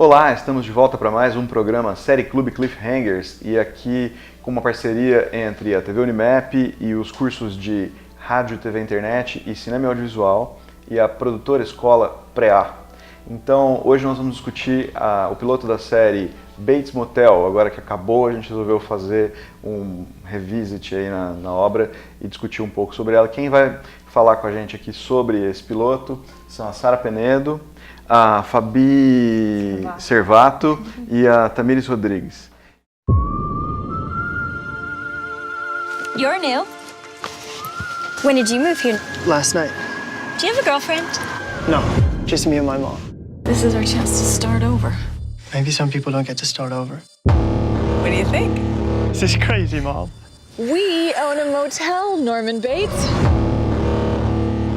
Olá, estamos de volta para mais um programa Série Clube Cliffhangers e aqui com uma parceria entre a TV Unimap e os cursos de Rádio, TV, Internet e Cinema e Audiovisual e a produtora escola Preá. Então, hoje nós vamos discutir o piloto da série Bates Motel. Agora que acabou, a gente resolveu fazer um revisit aí na obra e discutir um pouco sobre ela. Quem vai falar com a gente aqui sobre esse piloto são a Sara Penedo, a Fabi Servato e a Tamires Rodrigues. You're new. When did you move here? Last night. Do you have a girlfriend? No, just me and my mom. This is our chance to start over. Maybe some people don't get to start over. What do you think? This is crazy, Mom. We own a motel, Norman Bates.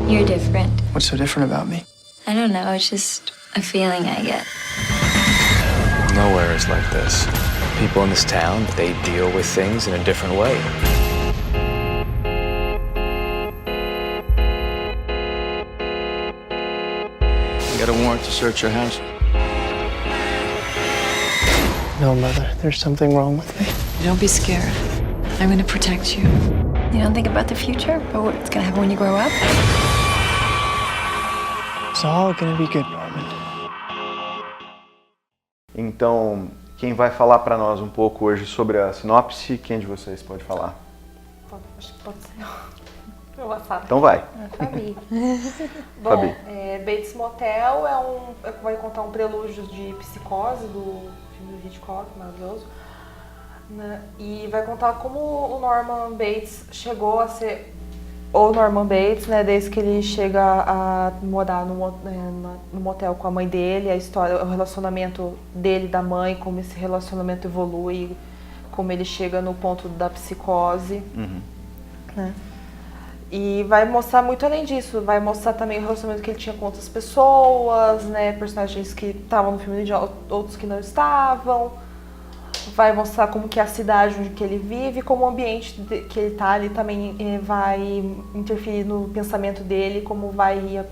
You're different. What's so different about me? I don't know, it's just a feeling I get. Nowhere is like this. People in this town, they deal with things in a different way. You got a warrant to search your house? No, Mother, there's something wrong with me. Don't be scared. I'm going to protect you. You don't think about the future, about what's gonna happen when you grow up? It's all gonna be good, Norman. Então, quem vai falar para nós um pouco hoje sobre a sinopse, quem de vocês pode falar? Acho que pode ser eu, a Fabi. Então vai. Fabi. Bom, Fabi. Bates Motel vai contar um prelúdio de Psicose do filme do Hitchcock, maravilhoso. Né? E vai contar como o Norman Bates chegou a ser o Norman Bates, né, desde que ele chega a morar no motel com a mãe dele, a história, o relacionamento dele, da mãe, como esse relacionamento evolui, como ele chega no ponto da psicose. Né? E vai mostrar muito além disso, vai mostrar também o relacionamento que ele tinha com outras pessoas, né, personagens que estavam no filme e outros que não estavam. Vai mostrar como que é a cidade onde que ele vive, como o ambiente que ele está ali também vai interferir no pensamento dele, como vai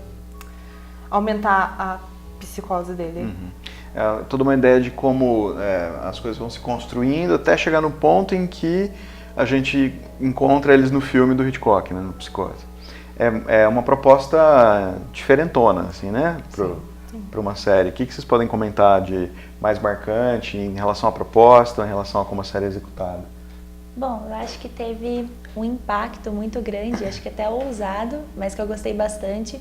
aumentar a psicose dele. É toda uma ideia de como as coisas vão se construindo até chegar no ponto em que a gente encontra eles no filme do Hitchcock, né, no Psicose. É uma proposta diferentona, assim, né, para uma série. O que vocês podem comentar de mais marcante em relação à proposta, em relação a como a série é executada? Bom, eu acho que teve um impacto muito grande, acho que até ousado, mas que eu gostei bastante,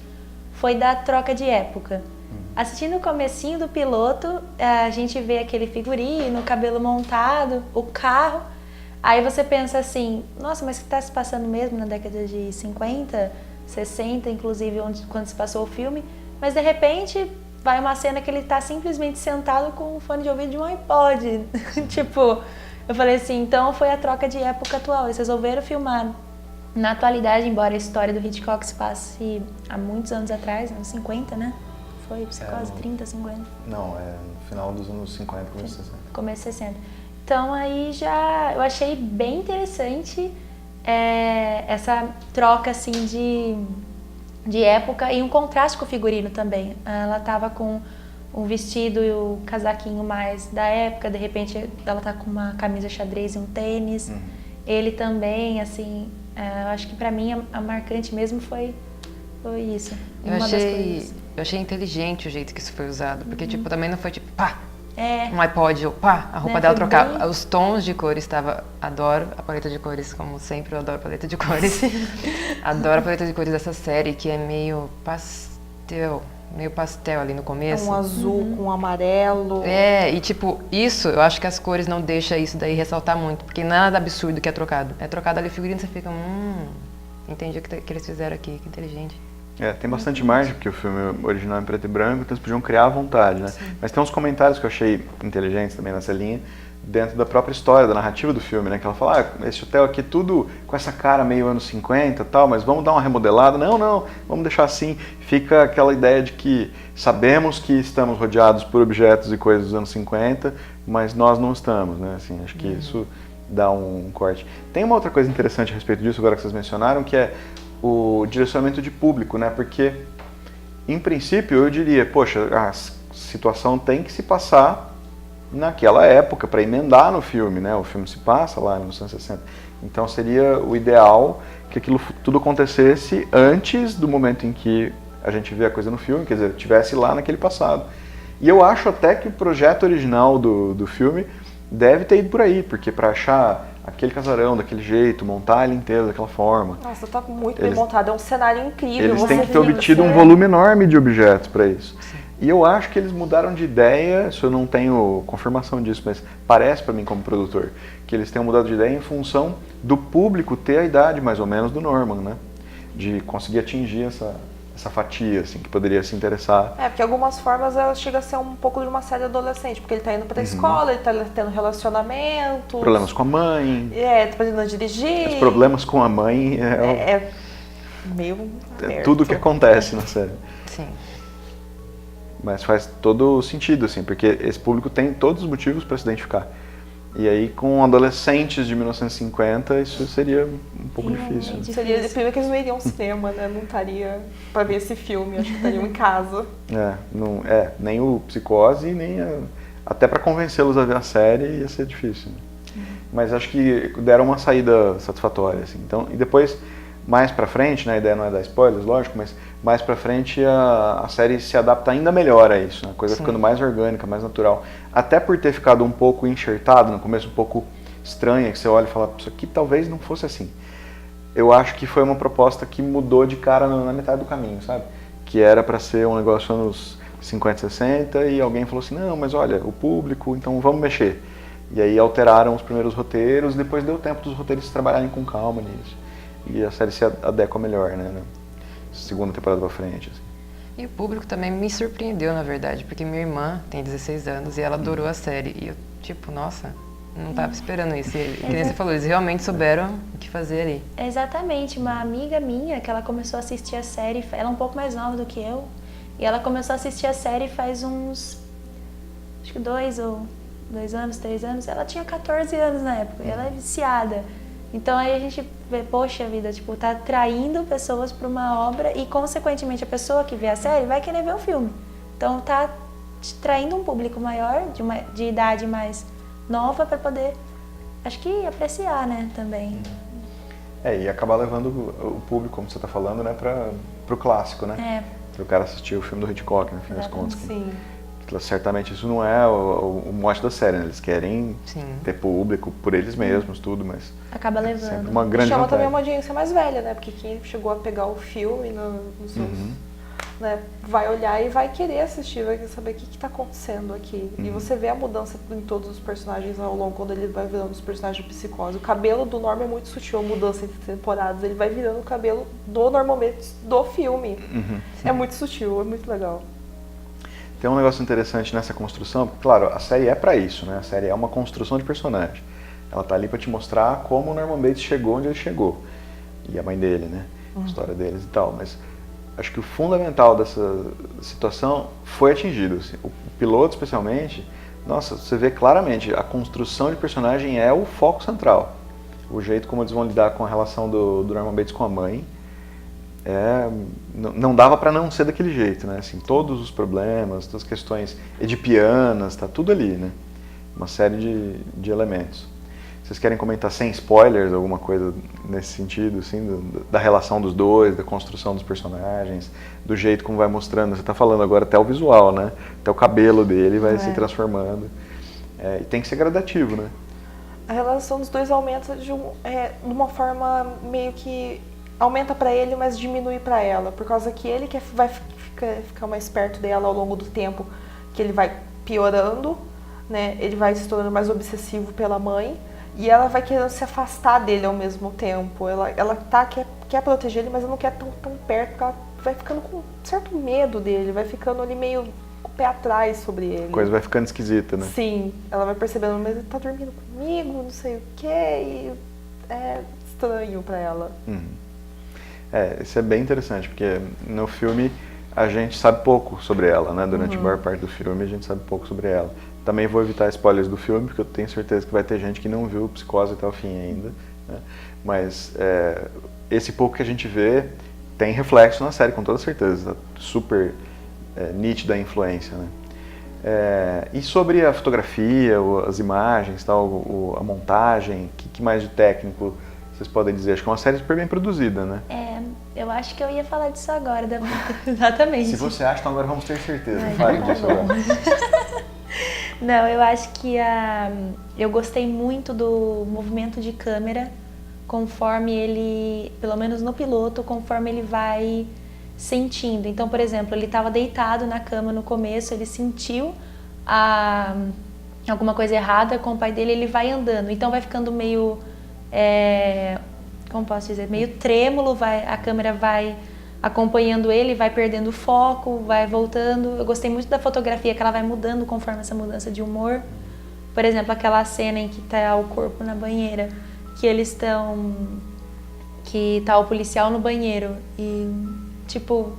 foi da troca de época. Assistindo o comecinho do piloto, a gente vê aquele figurino, o cabelo montado, o carro, aí você pensa assim, nossa, mas que está se passando mesmo na década de 50, 60, inclusive quando se passou o filme, mas de repente vai uma cena que ele tá simplesmente sentado com um fone de ouvido de um iPod. Tipo, eu falei assim, então foi a troca de época atual. Eles resolveram filmar na atualidade, embora a história do Hitchcock se passe há muitos anos atrás, anos 50, né? Foi Psicose, 30, 50. Não, no final dos anos 50, começo de 60. Começo de 60. Então aí eu achei bem interessante essa troca assim de época e um contraste com o figurino também. Ela tava com um vestido e o casaquinho mais da época, de repente ela tá com uma camisa xadrez e um tênis. Ele também, assim, eu acho que pra mim a marcante mesmo foi isso. Eu achei inteligente o jeito que isso foi usado, porque tipo, também não foi tipo, pá, um iPod, ou pá, a roupa dela trocar. Bem... Os tons de cores adoro a paleta de cores, como sempre eu adoro a paleta de cores. Adoro a paleta de cores dessa série, que é meio pastel ali no começo. Um azul com um amarelo. E tipo, isso, eu acho que as cores não deixam isso daí ressaltar muito, porque nada absurdo que é trocado. É trocado ali figurino, você fica, entendi o que eles fizeram aqui, que inteligente. Tem bastante margem, porque o filme original é em preto e branco, então eles podiam criar à vontade, né? Sim. Mas tem uns comentários que eu achei inteligentes também nessa linha, dentro da própria história, da narrativa do filme, né? Que ela fala, esse hotel aqui tudo com essa cara meio anos 50 e tal, mas vamos dar uma remodelada. Não, vamos deixar assim. Fica aquela ideia de que sabemos que estamos rodeados por objetos e coisas dos anos 50, mas nós não estamos, né? Assim, acho que isso dá um corte. Tem uma outra coisa interessante a respeito disso, agora que vocês mencionaram, que é o direcionamento de público, né? Porque, em princípio, eu diria, poxa, situação tem que se passar naquela época, para emendar no filme, né? O filme se passa lá em 1960. Então seria o ideal que aquilo tudo acontecesse antes do momento em que a gente vê a coisa no filme, quer dizer, estivesse lá naquele passado. E eu acho até que o projeto original do filme deve ter ido por aí, porque para achar aquele casarão daquele jeito, montar ele inteiro daquela forma... Nossa, tá muito bem montado, é um cenário incrível. Eles têm que ter obtido um volume enorme de objetos para isso. Sim. E eu acho que eles mudaram de ideia, se eu não tenho confirmação disso, mas parece para mim como produtor, que eles tenham mudado de ideia em função do público ter a idade mais ou menos do Norman, né? De conseguir atingir essa fatia, assim, que poderia se interessar. Porque algumas formas ela chega a ser um pouco de uma série adolescente, porque ele tá indo pra escola, ele tá tendo relacionamentos... Problemas com a mãe... tá aprendendo a dirigir... Os problemas com a mãe meio... É tudo o que acontece na série. Sim. Mas faz todo sentido, assim, porque esse público tem todos os motivos para se identificar. E aí, com adolescentes de 1950, isso seria um pouco difícil. Seria, primeiro que eles não iriam ao cinema, né? Não estaria para ver esse filme, acho que estariam em casa. Nem o Psicose, nem até para convencê-los a ver a série ia ser difícil. Né? Mas acho que deram uma saída satisfatória, assim. Então, e depois, mais pra frente, né, a ideia não é dar spoilers, lógico, mas mais pra frente a série se adapta ainda melhor a isso, né? A coisa ficando mais orgânica, mais natural. Até por ter ficado um pouco enxertado, no começo um pouco estranha, que você olha e fala, isso aqui talvez não fosse assim. Eu acho que foi uma proposta que mudou de cara na metade do caminho, sabe? Que era pra ser um negócio anos 50, 60, e alguém falou assim, não, mas olha, o público, então vamos mexer. E aí alteraram os primeiros roteiros, depois deu tempo dos roteiristas trabalharem com calma nisso. E a série se adequa melhor, né? Segunda temporada pra frente. Assim. E o público também me surpreendeu, na verdade, porque minha irmã tem 16 anos e ela adorou a série. E eu, tipo, nossa, não tava esperando isso. E, que nem você falou, eles realmente souberam o que fazer ali. Exatamente. Uma amiga minha, que ela começou a assistir a série, ela é um pouco mais nova do que eu, e ela começou a assistir a série faz uns, acho que 2 anos, 3 anos. Ela tinha 14 anos na época, e ela é viciada. Então aí a gente vê, poxa vida, tipo, tá atraindo pessoas para uma obra e, consequentemente, a pessoa que vê a série vai querer ver o filme. Então tá traindo um público maior, de idade mais nova, para poder, acho que, apreciar, né, também. E acabar levando o público, como você tá falando, né, pro clássico, né? Para o cara assistir o filme do Hitchcock, no fim das contas. Sim. Certamente isso não é o mote da série, né? Eles querem ter público por eles mesmos, tudo, mas... Acaba levando. Sempre uma grande Chama vantagem. também uma audiência mais velha, né? Porque quem chegou a pegar o filme nos seus... Né, vai olhar e vai querer assistir, vai querer saber o que está acontecendo aqui. E você vê a mudança em todos os personagens ao longo, quando ele vai virando os personagens de Psicose. O cabelo do Norman é muito sutil, a mudança entre temporadas. Ele vai virando o cabelo do Norman Bates do filme. É muito sutil, é muito legal. Tem um negócio interessante nessa construção, porque, claro, a série é pra isso, né? A série é uma construção de personagem. Ela tá ali pra te mostrar como o Norman Bates chegou onde ele chegou. E a mãe dele, né? A história deles e tal. Mas acho que o fundamental dessa situação foi atingido. Assim. O piloto, especialmente, nossa, você vê claramente, a construção de personagem é o foco central. O jeito como eles vão lidar com a relação do Norman Bates com a mãe. Não dava para não ser daquele jeito, né? Assim, todos os problemas, todas as questões edipianas, tá tudo ali, né? Uma série de elementos. Vocês querem comentar sem spoilers alguma coisa nesse sentido, assim, da relação dos dois, da construção dos personagens, do jeito como vai mostrando? Você tá falando agora até o visual, né? Até o cabelo dele vai se transformando. E tem que ser gradativo, né? A relação dos dois aumenta de uma forma meio que aumenta pra ele, mas diminui pra ela, por causa que ele vai ficar mais perto dela ao longo do tempo, que ele vai piorando, né? Ele vai se tornando mais obsessivo pela mãe, e ela vai querendo se afastar dele ao mesmo tempo. Ela quer proteger ele, mas ela não quer tão perto, porque ela vai ficando com certo medo dele, vai ficando ali meio com o pé atrás sobre ele. A coisa vai ficando esquisita, né? Sim, ela vai percebendo, mas ele tá dormindo comigo, não sei o quê, e é estranho pra ela. Isso é bem interessante, porque no filme a gente sabe pouco sobre ela, né? Durante a maior parte do filme a gente sabe pouco sobre ela. Também vou evitar spoilers do filme, porque eu tenho certeza que vai ter gente que não viu Psicose até o fim ainda, né? Mas esse pouco que a gente vê tem reflexo na série, com toda certeza. Super nítida a influência, né? E sobre a fotografia, as imagens, tal, a montagem, o que mais de técnico vocês podem dizer? Acho que é uma série super bem produzida, né? Eu acho que eu ia falar disso agora, exatamente. Se você acha, então agora vamos ter certeza. Ai, Fale tá disso bom. agora. Não, eu acho que eu gostei muito do movimento de câmera, conforme ele, pelo menos no piloto, conforme ele vai sentindo. Então, por exemplo, ele estava deitado na cama no começo, ele sentiu alguma coisa errada com o pai dele, ele vai andando. Então vai ficando meio, como posso dizer, meio trêmulo, a câmera vai acompanhando ele, vai perdendo o foco, vai voltando. Eu gostei muito da fotografia, que ela vai mudando conforme essa mudança de humor. Por exemplo, aquela cena em que tá o corpo na banheira, que tá o policial no banheiro e, tipo,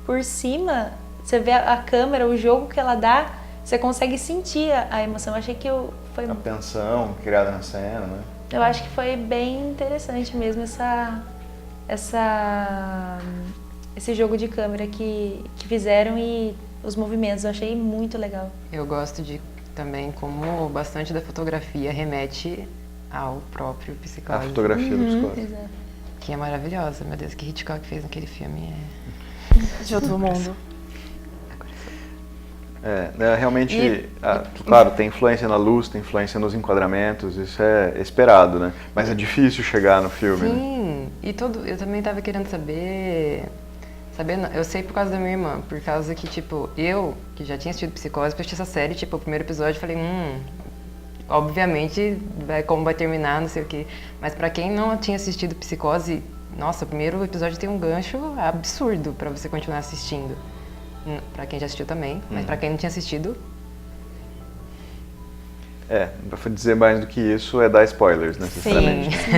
por cima, você vê a câmera, o jogo que ela dá, você consegue sentir a emoção. Eu achei que foi... A tensão criada na cena, né? Eu acho que foi bem interessante mesmo esse jogo de câmera que fizeram e os movimentos. Eu achei muito legal. Eu gosto também como bastante da fotografia remete ao próprio Psicose. A fotografia do Psicose. Exato. Que é maravilhosa, meu Deus, que Hitchcock fez naquele filme De outro mundo. Realmente, claro, tem influência na luz, tem influência nos enquadramentos, isso é esperado, né? Mas é difícil chegar no filme, né? Sim, eu também tava querendo saber, eu sei por causa da minha irmã, por causa que, tipo, eu, que já tinha assistido Psicose, assisti essa série, tipo, o primeiro episódio, falei, obviamente, como vai terminar, não sei o quê. Mas pra quem não tinha assistido Psicose, nossa, o primeiro episódio tem um gancho absurdo pra você continuar assistindo. Pra quem já assistiu também, mas pra quem não tinha assistido... Pra dizer mais do que isso é dar spoilers, necessariamente. Sim.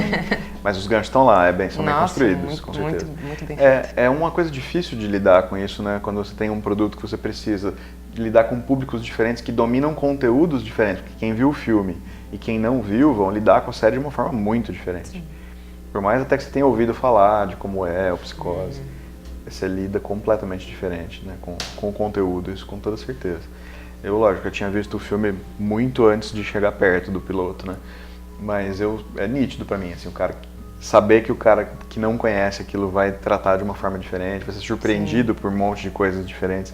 Mas os ganchos estão lá, são bem construídos, com certeza. Muito bem feito. É uma coisa difícil de lidar com isso, né? Quando você tem um produto que você precisa lidar com públicos diferentes que dominam conteúdos diferentes, porque quem viu o filme e quem não viu vão lidar com a série de uma forma muito diferente. Sim. Por mais até que você tenha ouvido falar de como é o Psicose, você lida completamente diferente, né? Com o conteúdo, isso com toda certeza. Lógico, eu tinha visto o filme muito antes de chegar perto do piloto, né? Mas é nítido pra mim, assim, saber que o cara que não conhece aquilo vai tratar de uma forma diferente, vai ser surpreendido por um monte de coisas diferentes,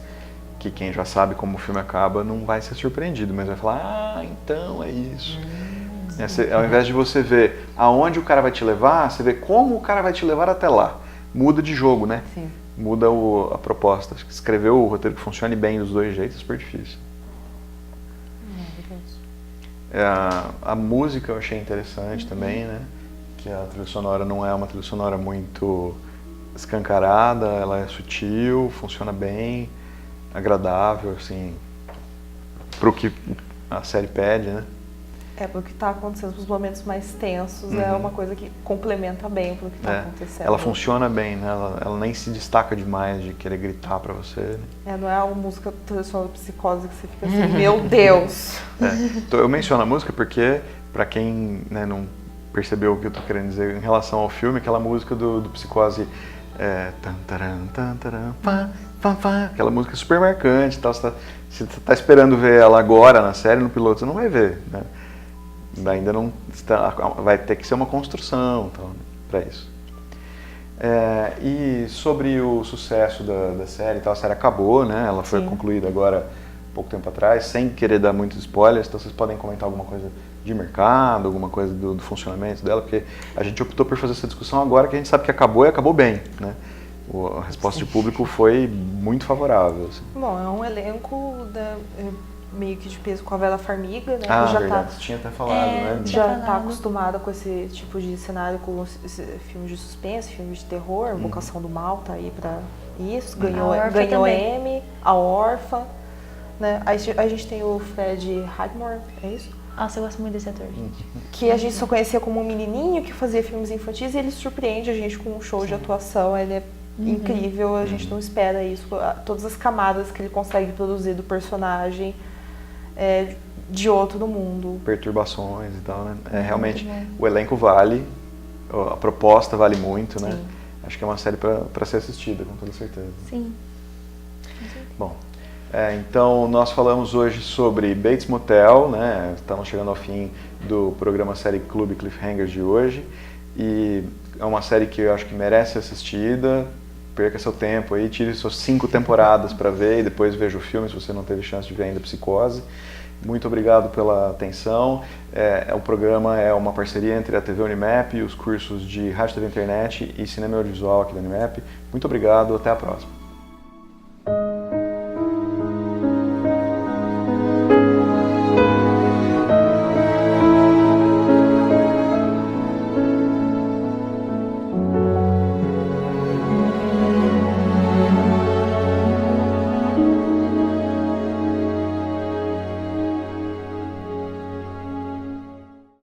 que quem já sabe como o filme acaba não vai ser surpreendido, mas vai falar, então é isso. Ao invés de você ver aonde o cara vai te levar, você vê como o cara vai te levar até lá. Muda de jogo, né? Sim. Muda a proposta. Acho que escrever o roteiro que funcione bem dos dois jeitos é super difícil. A música eu achei interessante também, né? Que a trilha sonora não é uma trilha sonora muito escancarada, ela é sutil, funciona bem, agradável, assim, pro que a série pede, né? Porque tá acontecendo nos momentos mais tensos, é uma coisa que complementa bem pro que tá acontecendo. Ela funciona bem, né? Ela nem se destaca demais de querer gritar pra você. Né? Não é uma música tradicional de Psicose que você fica assim, meu Deus! Então, eu menciono a música porque, pra quem, né, não percebeu o que eu tô querendo dizer em relação ao filme, aquela música do Psicose, aquela música super marcante, tal, você tá esperando ver ela agora na série, no piloto, você não vai ver, né? Ainda não está, vai ter que ser uma construção para isso. E sobre o sucesso da série, a série acabou, né? Ela foi concluída agora pouco tempo atrás, sem querer dar muitos spoilers, então vocês podem comentar alguma coisa de mercado, alguma coisa do funcionamento dela, porque a gente optou por fazer essa discussão agora que a gente sabe que acabou e acabou bem, né? A resposta de público foi muito favorável. Assim. Bom, é um elenco meio que de peso com a Bela Farmiga, né? Já verdade, tinha até falado, né? Já está acostumada com esse tipo de cenário, com filmes de suspense, filmes de terror, Vocação do Mal tá aí pra isso, ganhou Emmy, A Órfã, né? Aí a gente tem o Fred Highmore, é isso? Nossa, eu gosto muito desse ator. Que a gente só conhecia como um menininho que fazia filmes infantis e ele surpreende a gente com um show de atuação, ele é incrível, a gente não espera isso, todas as camadas que ele consegue produzir do personagem, de outro mundo. Perturbações e tal, né? Realmente, o elenco vale, a proposta vale muito, né? Acho que é uma série para ser assistida, com toda certeza. Sim. Bom, Então, nós falamos hoje sobre Bates Motel, né? Estamos chegando ao fim do programa Série Clube Cliffhangers de hoje. E é uma série que eu acho que merece ser assistida. Perca seu tempo aí, tire suas 5 temporadas para ver e depois veja o filme se você não teve chance de ver ainda Psicose. Muito obrigado pela atenção. O programa é uma parceria entre a TV Unimap e os cursos de Rádio, TV Internet e Cinema e Audiovisual aqui da Unimap. Muito obrigado, até a próxima.